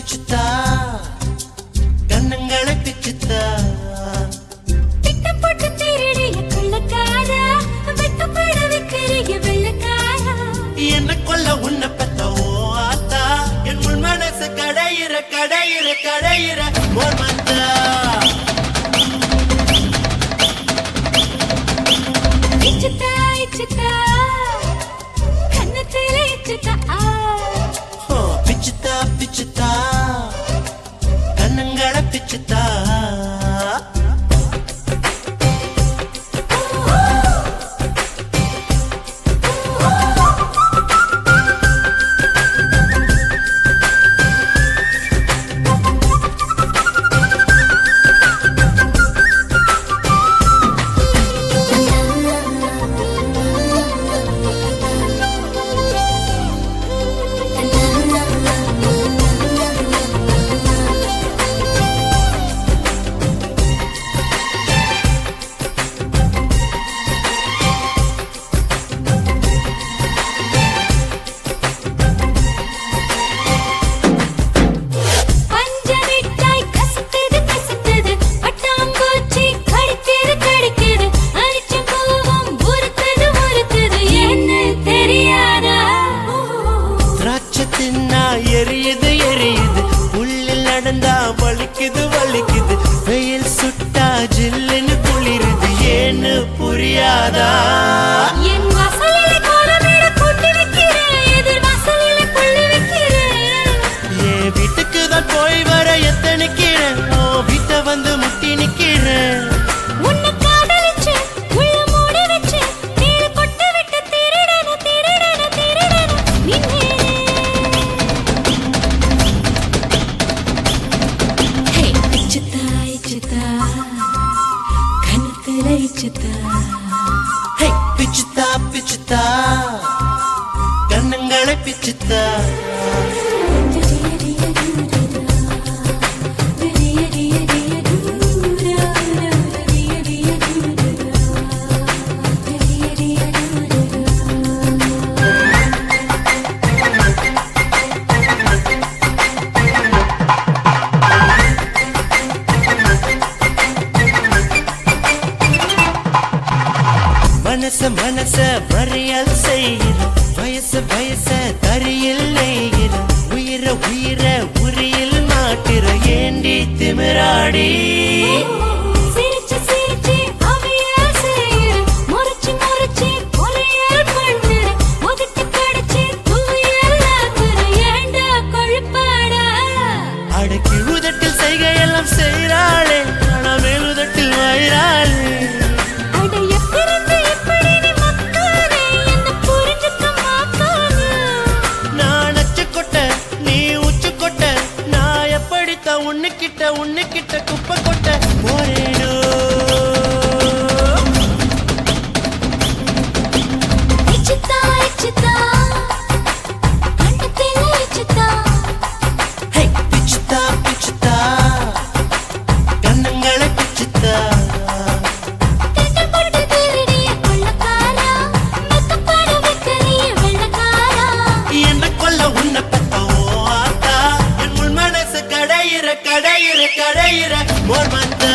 பிச்சுத்தா கண்ணங்களை பிச்சுத்தா திட்டம் போட்டு திருடிய கொள்ளக்காரா வெக்கப்பட வைக்கிறிய வெள்ளக்காரா என்ன கொல்ல உன்னை பெத்த ஓ ஆத்தா என் உள் மனசு கடையிற கடையிற கடையிற ஓர் மந்தா இச்சுத்தா இச்சுத்தா கண்ணத்தில இச்சுத்தா பிச்சுத்தா பிச்சுத்தா கண்ணங்களை பிச்சுத்தா எரியுது எரியுது உள்ளில் நடந்தா வலிக்குது வலிக்குது வெயில் சுட்டா ஜில்லுன்னு குளிருது ஏன்னு புரியாதா என் வாசலில கோலமேட கூட்டி வைக்கிறேன் எதிர் வாசலில புள்ளி வைக்கிறேன் என் வீட்டுக்கு தான் போய் வர எத்தனைக்கிறேன் ஓ வீட்டை வந்து முட்டி நிக்கிறேன் உன்னை காதலிச்சு உள்ள மூடி வச்சு நீர் கொட்டு விட்டு திருடன திருடன திருடன நின்னே பிச்சுத்தா பிச்சுத்தா கண்ணங்களை பிச்சுத்தா மனச மனச மறியல் செய்கிற வயசு வயச தரியில் நெய்கிற உயிர உயிர உரியில் மாட்டிற ஏண்டி திமிராடி சிரிச்சு சிரிச்சு அவையல் செய்கிற முறைச்சு முறைச்சு கொலையல் பண்ணுற ஒதுக்கி கடிச்சு துவையல் ஆக்குற ஏண்டா கொழுப்பாடா அடக்கி உதட்டில் செய்கையெல்லாம் செய்கிறாளே ஆனா மேலுதட்டில் வாயிறாளே உன்னுக்கிட்ட குப்பை கொட்ட போரேனோ இச்சுத்தா இச்சுத்தா கண்ணத்தில இச்சுத்தா பிச்சுத்தா பிச்சுத்தா கண்ணங்களை பிச்சுத்தா திட்டம் போட்டு திருடிய கொள்ளக்காரா வெக்கப்பட வைக்கிறிய வெள்ளக்காரா என்ன கொல்ல உன்னை பெத்த ஓ ஆத்தா என் உள் மனசு கடையிற கடையிற கடையிற ஓர் மந்தா